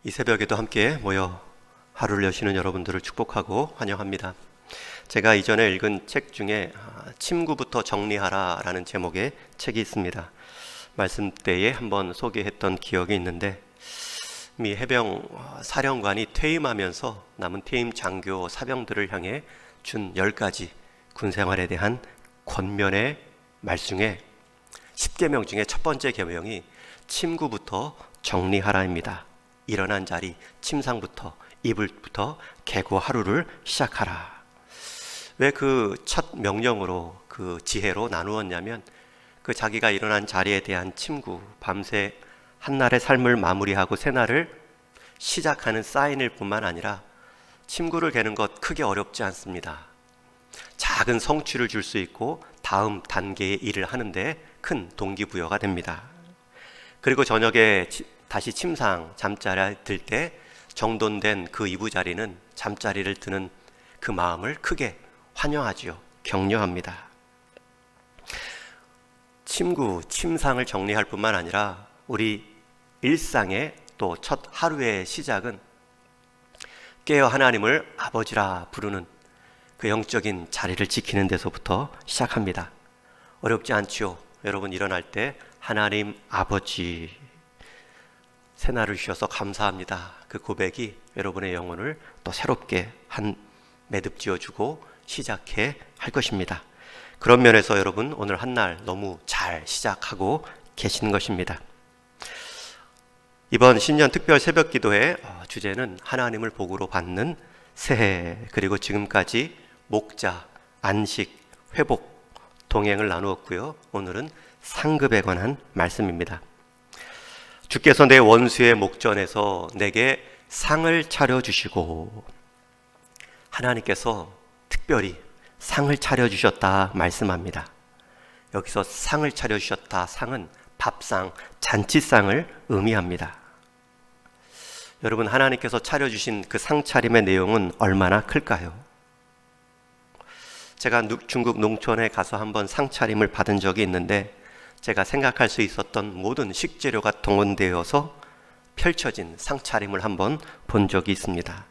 이 새벽에도 함께 모여 하루를 여시는 여러분들을 축복하고 환영합니다. 제가 이전에 읽은 책 중에 침구부터 정리하라 라는 제목의 책이 있습니다. 말씀 때에 한번 소개했던 기억이 있는데, 미 해병 사령관이 퇴임하면서 남은 퇴임 장교 사병들을 향해 준 10가지 군생활에 대한 권면의 말 중에 10계명 중에 첫 번째 계명이 침구부터 정리하라입니다. 일어난 자리, 침상부터, 이불부터 개고 하루를 시작하라. 왜 그 첫 명령으로, 그 지혜로 나누었냐면, 그 자기가 일어난 자리에 대한 침구, 밤새 한날의 삶을 마무리하고 새날을 시작하는 사인일 뿐만 아니라 침구를 개는 것 크게 어렵지 않습니다. 작은 성취를 줄 수 있고 다음 단계의 일을 하는데 큰 동기부여가 됩니다. 그리고 저녁에 다시 침상, 잠자리에 들 때 정돈된 그 이부자리는 잠자리를 드는 그 마음을 크게 환영하지요. 격려합니다. 침구, 침상을 정리할 뿐만 아니라 우리 일상의 또 첫 하루의 시작은 깨어 하나님을 아버지라 부르는 그 영적인 자리를 지키는 데서부터 시작합니다. 어렵지 않지요? 여러분 일어날 때 하나님 아버지, 새날을 주셔서 감사합니다. 그 고백이 여러분의 영혼을 또 새롭게 한 매듭 지어주고 시작해 할 것입니다. 그런 면에서 여러분 오늘 한 날 너무 잘 시작하고 계시는 것입니다. 이번 신년 특별 새벽 기도의 주제는 하나님을 복으로 받는 새해, 그리고 지금까지 목자, 안식, 회복, 동행을 나누었고요. 오늘은 상급에 관한 말씀입니다. 주께서 내 원수의 목전에서 내게 상을 차려주시고, 하나님께서 특별히 상을 차려주셨다 말씀합니다. 여기서 상을 차려주셨다, 상은 밥상, 잔치상을 의미합니다. 여러분, 하나님께서 차려주신 그 상차림의 내용은 얼마나 클까요? 제가 중국 농촌에 가서 한번 상차림을 받은 적이 있는데, 제가 생각할 수 있었던 모든 식재료가 동원되어서 펼쳐진 상차림을 한번 본 적이 있습니다.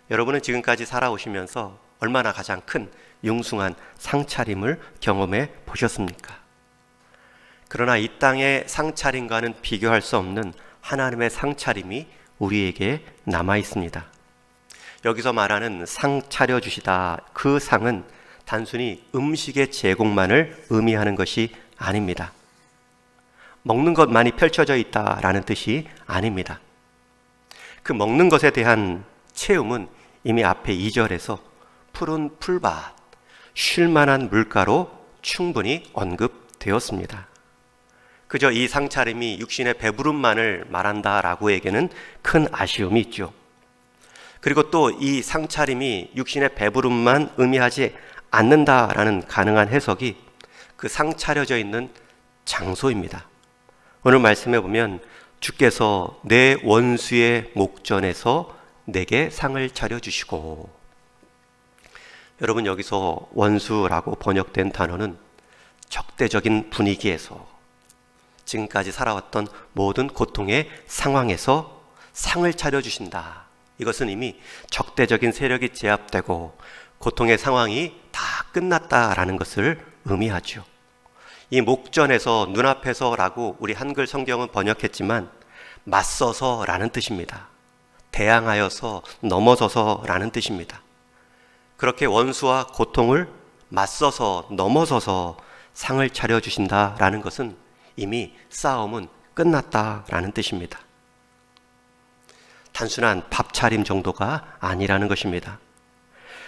여러분은 지금까지 살아오시면서 얼마나 가장 큰 융숭한 상차림을 경험해 보셨습니까? 그러나 이 땅의 상차림과는 비교할 수 없는 하나님의 상차림이 우리에게 남아 있습니다. 여기서 말하는 상 차려주시다, 그 상은 단순히 음식의 제공만을 의미하는 것이 아닙니다. 먹는 것만이 펼쳐져 있다라는 뜻이 아닙니다. 그 먹는 것에 대한 체험은 이미 앞에 2절에서 푸른 풀밭, 쉴만한 물가로 충분히 언급되었습니다. 그저 이 상차림이 육신의 배부름만을 말한다라고에게는 큰 아쉬움이 있죠. 그리고 또 이 상차림이 육신의 배부름만 의미하지 않는다라는 가능한 해석이 그 상 차려져 있는 장소입니다. 오늘 말씀해 보면 주께서 내 원수의 목전에서 내게 상을 차려주시고, 여러분 여기서 원수라고 번역된 단어는 적대적인 분위기에서, 지금까지 살아왔던 모든 고통의 상황에서 상을 차려주신다. 이것은 이미 적대적인 세력이 제압되고 고통의 상황이 다 끝났다라는 것을 의미하죠. 이 목전에서, 눈앞에서라고 우리 한글 성경은 번역했지만 맞서서라는 뜻입니다. 대항하여서, 넘어서서라는 뜻입니다. 그렇게 원수와 고통을 맞서서, 넘어서서 상을 차려주신다라는 것은 이미 싸움은 끝났다라는 뜻입니다. 단순한 밥차림 정도가 아니라는 것입니다.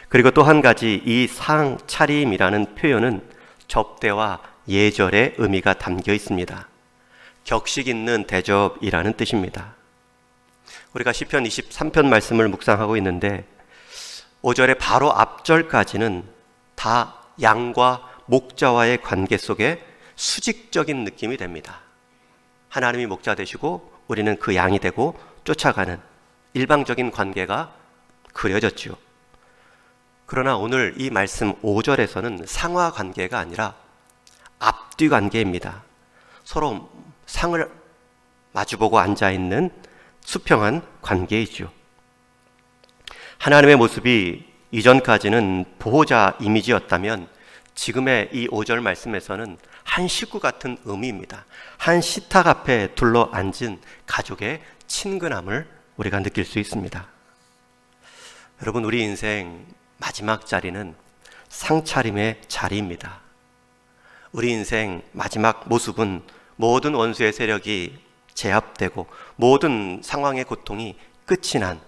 그리고 또 한 가지, 이 상차림이라는 표현은 접대와 예절의 의미가 담겨 있습니다. 격식 있는 대접이라는 뜻입니다. 우리가 시편 23편 말씀을 묵상하고 있는데 5절의 바로 앞절까지는 다 양과 목자와의 관계 속에 수직적인 느낌이 됩니다. 하나님이 목자 되시고 우리는 그 양이 되고 쫓아가는 일방적인 관계가 그려졌죠. 그러나 오늘 이 말씀 5절에서는 상하 관계가 아니라 앞뒤 관계입니다. 서로 상을 마주보고 앉아있는 수평한 관계이죠. 하나님의 모습이 이전까지는 보호자 이미지였다면 지금의 이 5절 말씀에서는 한 식구 같은 의미입니다. 한 식탁 앞에 둘러 앉은 가족의 친근함을 우리가 느낄 수 있습니다. 여러분, 우리 인생 마지막 자리는 상차림의 자리입니다. 우리 인생 마지막 모습은 모든 원수의 세력이 제압되고 모든 상황의 고통이 끝이 난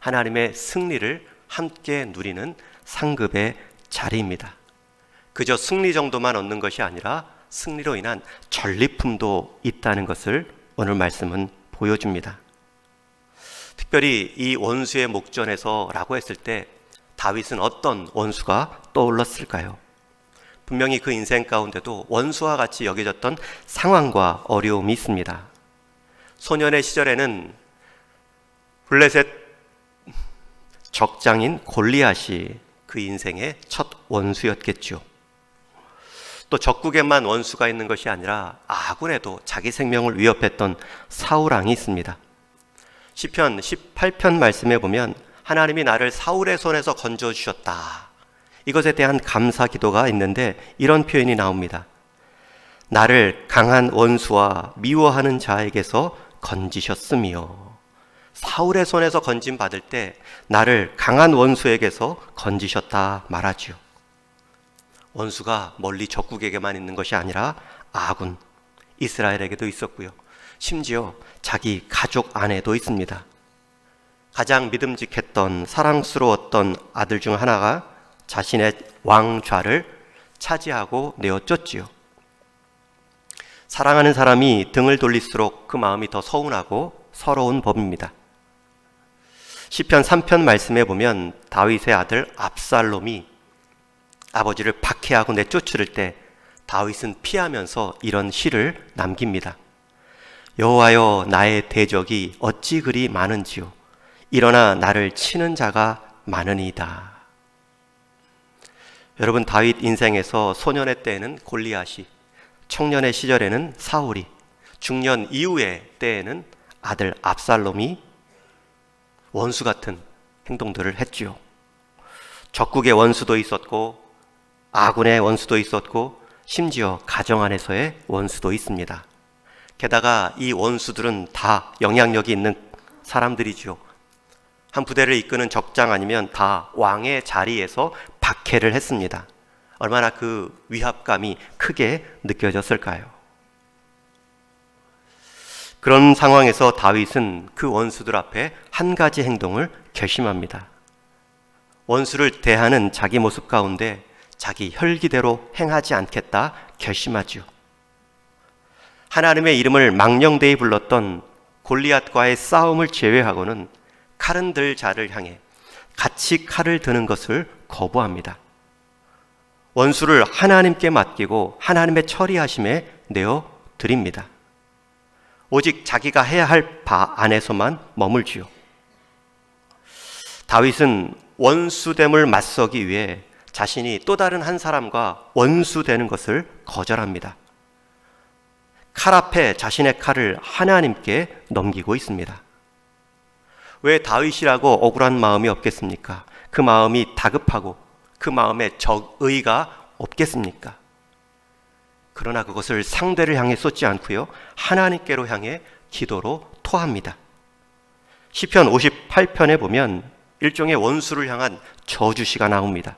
하나님의 승리를 함께 누리는 상급의 자리입니다. 그저 승리 정도만 얻는 것이 아니라 승리로 인한 전리품도 있다는 것을 오늘 말씀은 보여줍니다. 특별히 이 원수의 목전에서 라고 했을 때 다윗은 어떤 원수가 떠올랐을까요? 분명히 그 인생 가운데도 원수와 같이 여겨졌던 상황과 어려움이 있습니다. 소년의 시절에는 블레셋 적장인 골리앗이 그 인생의 첫 원수였겠죠. 또 적국에만 원수가 있는 것이 아니라 아군에도 자기 생명을 위협했던 사울왕이 있습니다. 시편 18편 말씀에 보면 하나님이 나를 사울의 손에서 건져주셨다, 이것에 대한 감사 기도가 있는데 이런 표현이 나옵니다. 나를 강한 원수와 미워하는 자에게서 건지셨으며. 사울의 손에서 건짐 받을 때 나를 강한 원수에게서 건지셨다 말하지요. 원수가 멀리 적국에게만 있는 것이 아니라 아군 이스라엘에게도 있었고요. 심지어 자기 가족 안에도 있습니다. 가장 믿음직했던 사랑스러웠던 아들 중 하나가 자신의 왕좌를 차지하고 내어쫓지요. 사랑하는 사람이 등을 돌릴수록 그 마음이 더 서운하고 서러운 법입니다. 시편 3편 말씀에 보면 다윗의 아들 압살롬이 아버지를 박해하고 내쫓을 때 다윗은 피하면서 이런 시를 남깁니다. 여호와여, 나의 대적이 어찌 그리 많은지요. 일어나 나를 치는 자가 많으니이다. 여러분, 다윗 인생에서 소년의 때에는 골리앗이, 청년의 시절에는 사울이, 중년 이후의 때에는 아들 압살롬이 원수 같은 행동들을 했지요. 적국의 원수도 있었고 아군의 원수도 있었고 심지어 가정 안에서의 원수도 있습니다. 게다가 이 원수들은 다 영향력이 있는 사람들이죠. 한 부대를 이끄는 적장 아니면 다 왕의 자리에서 박해를 했습니다. 얼마나 그 위압감이 크게 느껴졌을까요? 그런 상황에서 다윗은 그 원수들 앞에 한 가지 행동을 결심합니다. 원수를 대하는 자기 모습 가운데 자기 혈기대로 행하지 않겠다 결심하지요. 하나님의 이름을 망령되이 불렀던 골리앗과의 싸움을 제외하고는 칼은 들 자를 향해 같이 칼을 드는 것을 거부합니다. 원수를 하나님께 맡기고 하나님의 처리하심에 내어 드립니다. 오직 자기가 해야 할 바 안에서만 머물지요. 다윗은 원수됨을 맞서기 위해 자신이 또 다른 한 사람과 원수되는 것을 거절합니다. 칼 앞에 자신의 칼을 하나님께 넘기고 있습니다. 왜 다윗이라고 억울한 마음이 없겠습니까? 그 마음이 다급하고 그 마음에 적의가 없겠습니까? 그러나 그것을 상대를 향해 쏟지 않고요, 하나님께로 향해 기도로 토합니다. 시편 58편에 보면 일종의 원수를 향한 저주시가 나옵니다.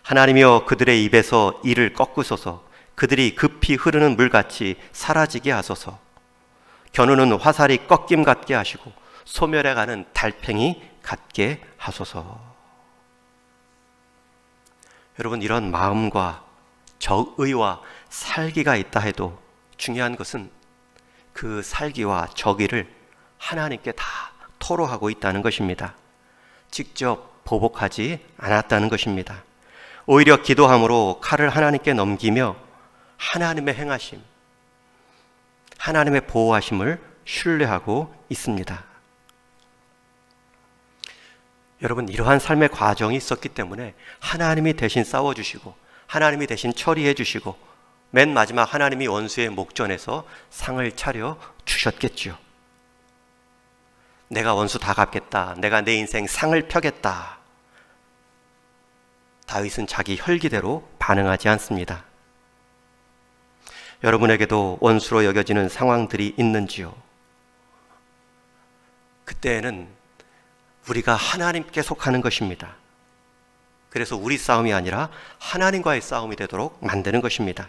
하나님이여, 그들의 입에서 이를 꺾으소서. 그들이 급히 흐르는 물같이 사라지게 하소서. 겨누는 화살이 꺾임 같게 하시고 소멸해 가는 달팽이 같게 하소서. 여러분, 이런 마음과 적의와 살기가 있다 해도 중요한 것은 그 살기와 적의를 하나님께 다 토로하고 있다는 것입니다. 직접 보복하지 않았다는 것입니다. 오히려 기도함으로 칼을 하나님께 넘기며 하나님의 행하심, 하나님의 보호하심을 신뢰하고 있습니다. 여러분, 이러한 삶의 과정이 있었기 때문에 하나님이 대신 싸워주시고 하나님이 대신 처리해 주시고 맨 마지막 하나님이 원수의 목전에서 상을 차려 주셨겠지요. 내가 원수 다 갚겠다. 내가 내 인생 상을 펴겠다. 다윗은 자기 혈기대로 반응하지 않습니다. 여러분에게도 원수로 여겨지는 상황들이 있는지요? 그때에는 우리가 하나님께 속하는 것입니다. 그래서 우리 싸움이 아니라 하나님과의 싸움이 되도록 만드는 것입니다.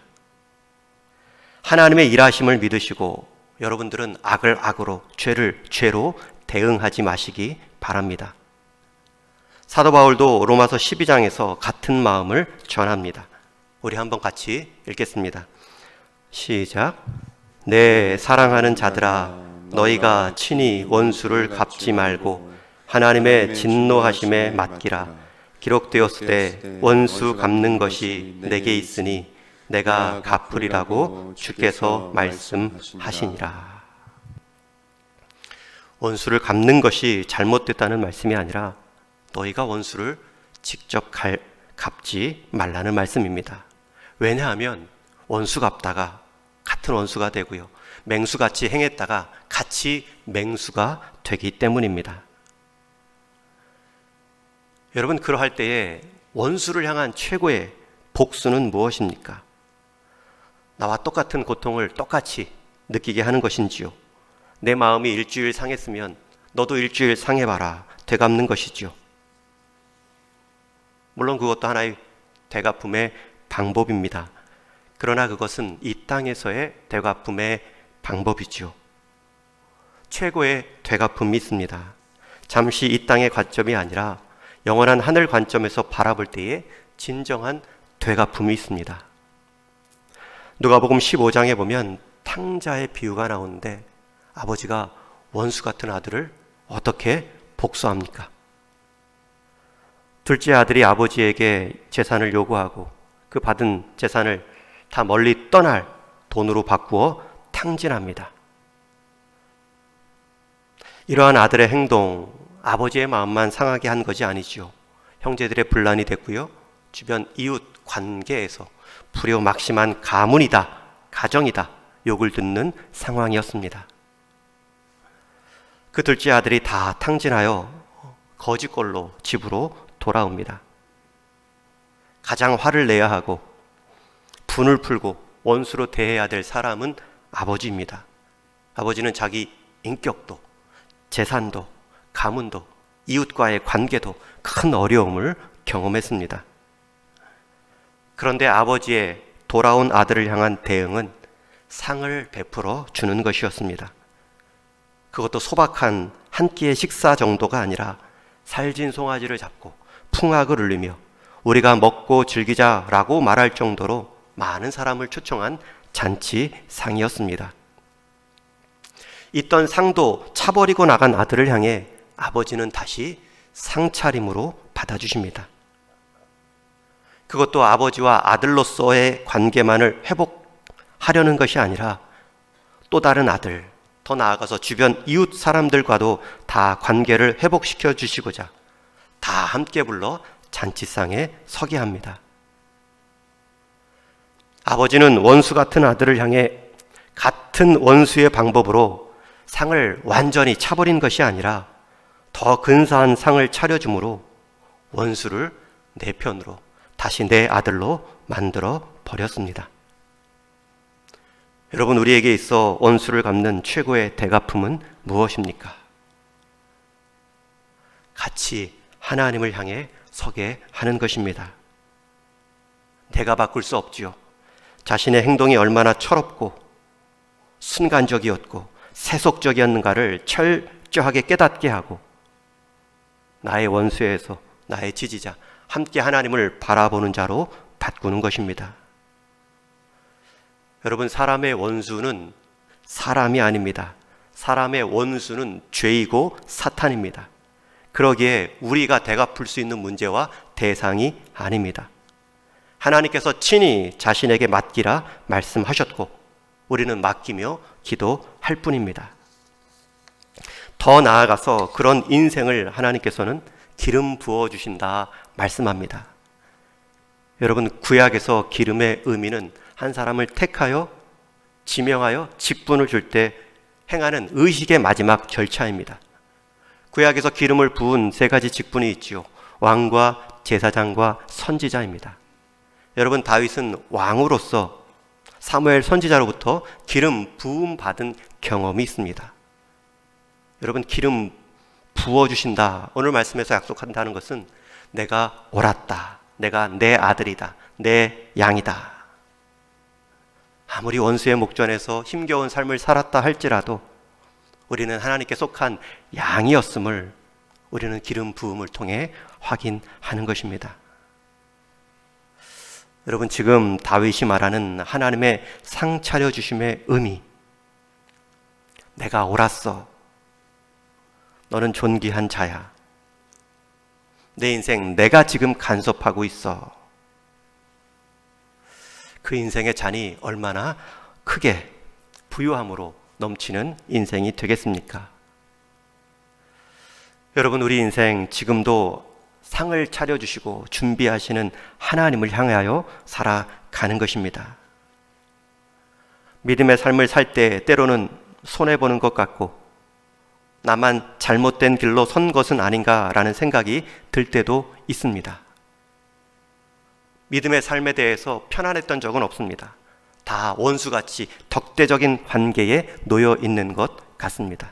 하나님의 일하심을 믿으시고 여러분들은 악을 악으로, 죄를 죄로 대응하지 마시기 바랍니다. 사도 바울도 로마서 12장에서 같은 마음을 전합니다. 우리 한번 같이 읽겠습니다. 시작. 내 사랑하는 자들아, 너희가 친히 원수를 갚지 말고 하나님의 진노하심에 맡기라. 기록되었을 때 원수 갚는 것이 내게 있으니 내가 갚으리라고 주께서 말씀하시니라. 원수를 갚는 것이 잘못됐다는 말씀이 아니라 너희가 원수를 직접 갚지 말라는 말씀입니다. 왜냐하면 원수 갚다가 같은 원수가 되고요, 맹수같이 행했다가 같이 맹수가 되기 때문입니다. 여러분, 그러할 때에 원수를 향한 최고의 복수는 무엇입니까? 나와 똑같은 고통을 똑같이 느끼게 하는 것인지요? 내 마음이 일주일 상했으면 너도 일주일 상해봐라, 되갚는 것이지요. 물론 그것도 하나의 되갚음의 방법입니다. 그러나 그것은 이 땅에서의 되갚음의 방법이지요. 최고의 되갚음이 있습니다. 잠시 이 땅의 관점이 아니라 영원한 하늘 관점에서 바라볼 때에 진정한 되갚음이 있습니다. 누가복음 15장에 보면 탕자의 비유가 나오는데 아버지가 원수 같은 아들을 어떻게 복수합니까? 둘째 아들이 아버지에게 재산을 요구하고 그 받은 재산을 다 멀리 떠날 돈으로 바꾸어 탕진합니다. 이러한 아들의 행동, 아버지의 마음만 상하게 한 것이 아니지요. 형제들의 분란이 됐고요, 주변 이웃 관계에서 불효막심한 가문이다, 가정이다 욕을 듣는 상황이었습니다. 그 둘째 아들이 다 탕진하여 거지꼴로 집으로 돌아옵니다. 가장 화를 내야 하고 분을 풀고 원수로 대해야 될 사람은 아버지입니다. 아버지는 자기 인격도, 재산도, 가문도, 이웃과의 관계도 큰 어려움을 경험했습니다. 그런데 아버지의 돌아온 아들을 향한 대응은 상을 베풀어 주는 것이었습니다. 그것도 소박한 한 끼의 식사 정도가 아니라 살진 송아지를 잡고 풍악을 울리며 우리가 먹고 즐기자라고 말할 정도로 많은 사람을 초청한 잔치상이었습니다. 있던 상도 차버리고 나간 아들을 향해 아버지는 다시 상차림으로 받아주십니다. 그것도 아버지와 아들로서의 관계만을 회복하려는 것이 아니라 또 다른 아들, 더 나아가서 주변 이웃 사람들과도 다 관계를 회복시켜 주시고자 다 함께 불러 잔치상에 서게 합니다. 아버지는 원수 같은 아들을 향해 같은 원수의 방법으로 상을 완전히 차버린 것이 아니라 더 근사한 상을 차려주므로 원수를 내 편으로 다시 내 아들로 만들어 버렸습니다. 여러분, 우리에게 있어 원수를 갚는 최고의 되갚음은 무엇입니까? 같이 하나님을 향해 서게 하는 것입니다. 내가 바꿀 수 없지요. 자신의 행동이 얼마나 철없고 순간적이었고 세속적이었는가를 철저하게 깨닫게 하고 나의 원수에서 나의 지지자, 함께 하나님을 바라보는 자로 바꾸는 것입니다. 여러분, 사람의 원수는 사람이 아닙니다. 사람의 원수는 죄이고 사탄입니다. 그러기에 우리가 되갚을 수 있는 문제와 대상이 아닙니다. 하나님께서 친히 자신에게 맡기라 말씀하셨고 우리는 맡기며 기도할 뿐입니다. 더 나아가서 그런 인생을 하나님께서는 기름 부어주신다 말씀합니다. 여러분, 구약에서 기름의 의미는 한 사람을 택하여 지명하여 직분을 줄 때 행하는 의식의 마지막 절차입니다. 구약에서 기름을 부은 세 가지 직분이 있지요. 왕과 제사장과 선지자입니다. 여러분, 다윗은 왕으로서 사무엘 선지자로부터 기름 부음 받은 경험이 있습니다. 여러분, 기름 부어주신다, 오늘 말씀에서 약속한다는 것은 내가 옳았다, 내가 내 아들이다, 내 양이다. 아무리 원수의 목전에서 힘겨운 삶을 살았다 할지라도 우리는 하나님께 속한 양이었음을 우리는 기름 부음을 통해 확인하는 것입니다. 여러분, 지금 다윗이 말하는 하나님의 상 차려주심의 의미, 내가 옳았어, 너는 존귀한 자야, 내 인생 내가 지금 간섭하고 있어. 그 인생의 잔이 얼마나 크게 부유함으로 넘치는 인생이 되겠습니까? 여러분, 우리 인생 지금도 상을 차려주시고 준비하시는 하나님을 향하여 살아가는 것입니다. 믿음의 삶을 살 때 때로는 손해보는 것 같고 나만 잘못된 길로 선 것은 아닌가라는 생각이 들 때도 있습니다. 믿음의 삶에 대해서 편안했던 적은 없습니다. 다 원수같이 덕대적인 관계에 놓여 있는 것 같습니다.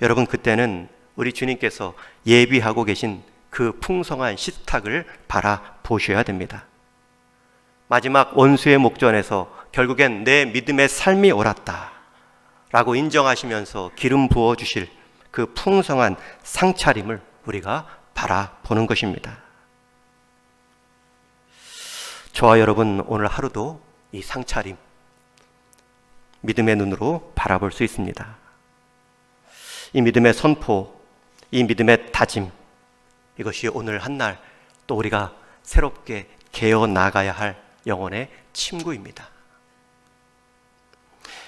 여러분, 그때는 우리 주님께서 예비하고 계신 그 풍성한 식탁을 바라보셔야 됩니다. 마지막 원수의 목전에서 결국엔 내 믿음의 삶이 옳았다 라고 인정하시면서 기름 부어주실 그 풍성한 상차림을 우리가 바라보는 것입니다. 저와 여러분, 오늘 하루도 이 상차림 믿음의 눈으로 바라볼 수 있습니다. 이 믿음의 선포, 이 믿음의 다짐, 이것이 오늘 한날 또 우리가 새롭게 개어 나가야 할 영혼의 침구입니다.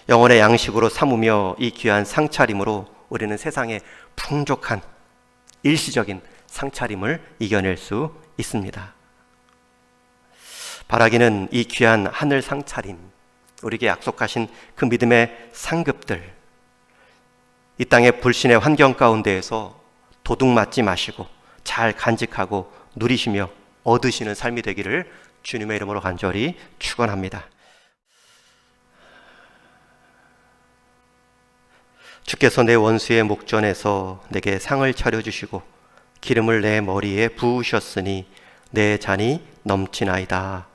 영혼의 양식으로 삼으며 이 귀한 상차림으로 우리는 세상의 풍족한 일시적인 상차림을 이겨낼 수 있습니다. 바라기는 이 귀한 하늘 상차림, 우리에게 약속하신 그 믿음의 상급들, 이 땅의 불신의 환경 가운데에서 도둑맞지 마시고 잘 간직하고 누리시며 얻으시는 삶이 되기를 주님의 이름으로 간절히 축원합니다. 주께서 내 원수의 목전에서 내게 상을 차려주시고 기름을 내 머리에 부으셨으니 내 잔이 넘치나이다.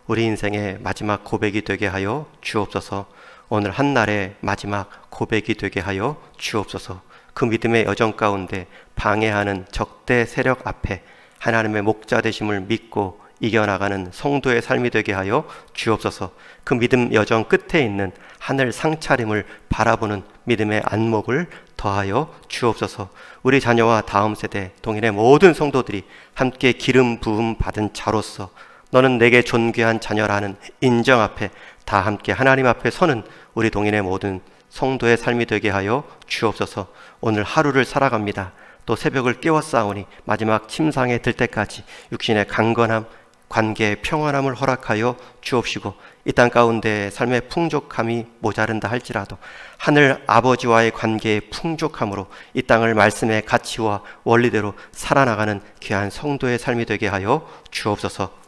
우리 인생의 마지막 고백이 되게 하여 주옵소서. 오늘 한날의 마지막 고백이 되게 하여 주옵소서. 그 믿음의 여정 가운데 방해하는 적대 세력 앞에 하나님의 목자 되심을 믿고 이겨나가는 성도의 삶이 되게 하여 주옵소서. 그 믿음 여정 끝에 있는 하늘 상차림을 바라보는 믿음의 안목을 더하여 주옵소서. 우리 자녀와 다음 세대 동일의 모든 성도들이 함께 기름 부음 받은 자로서 너는 내게 존귀한 자녀라는 인정 앞에 다 함께 하나님 앞에 서는 우리 동일의 모든 성도의 삶이 되게 하여 주옵소서. 오늘 하루를 살아갑니다. 또 새벽을 깨워싸우니 마지막 침상에 들 때까지 육신의 강건함, 관계의 평안함을 허락하여 주옵시고 이 땅 가운데 삶의 풍족함이 모자른다 할지라도 하늘 아버지와의 관계의 풍족함으로 이 땅을 말씀의 가치와 원리대로 살아나가는 귀한 성도의 삶이 되게 하여 주옵소서.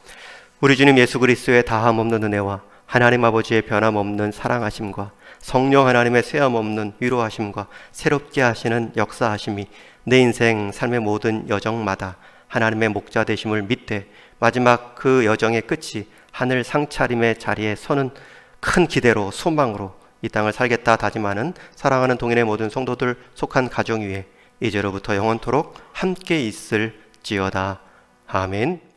우리 주님 예수 그리스도의 다함 없는 은혜와 하나님 아버지의 변함없는 사랑하심과 성령 하나님의 쇠함없는 위로하심과 새롭게 하시는 역사하심이 내 인생 삶의 모든 여정마다 하나님의 목자 되심을 믿되 마지막 그 여정의 끝이 하늘 상차림의 자리에 서는 큰 기대로 소망으로 이 땅을 살겠다 다짐하는 사랑하는 동인의 모든 성도들 속한 가정 위에 이제로부터 영원토록 함께 있을지어다. 아멘.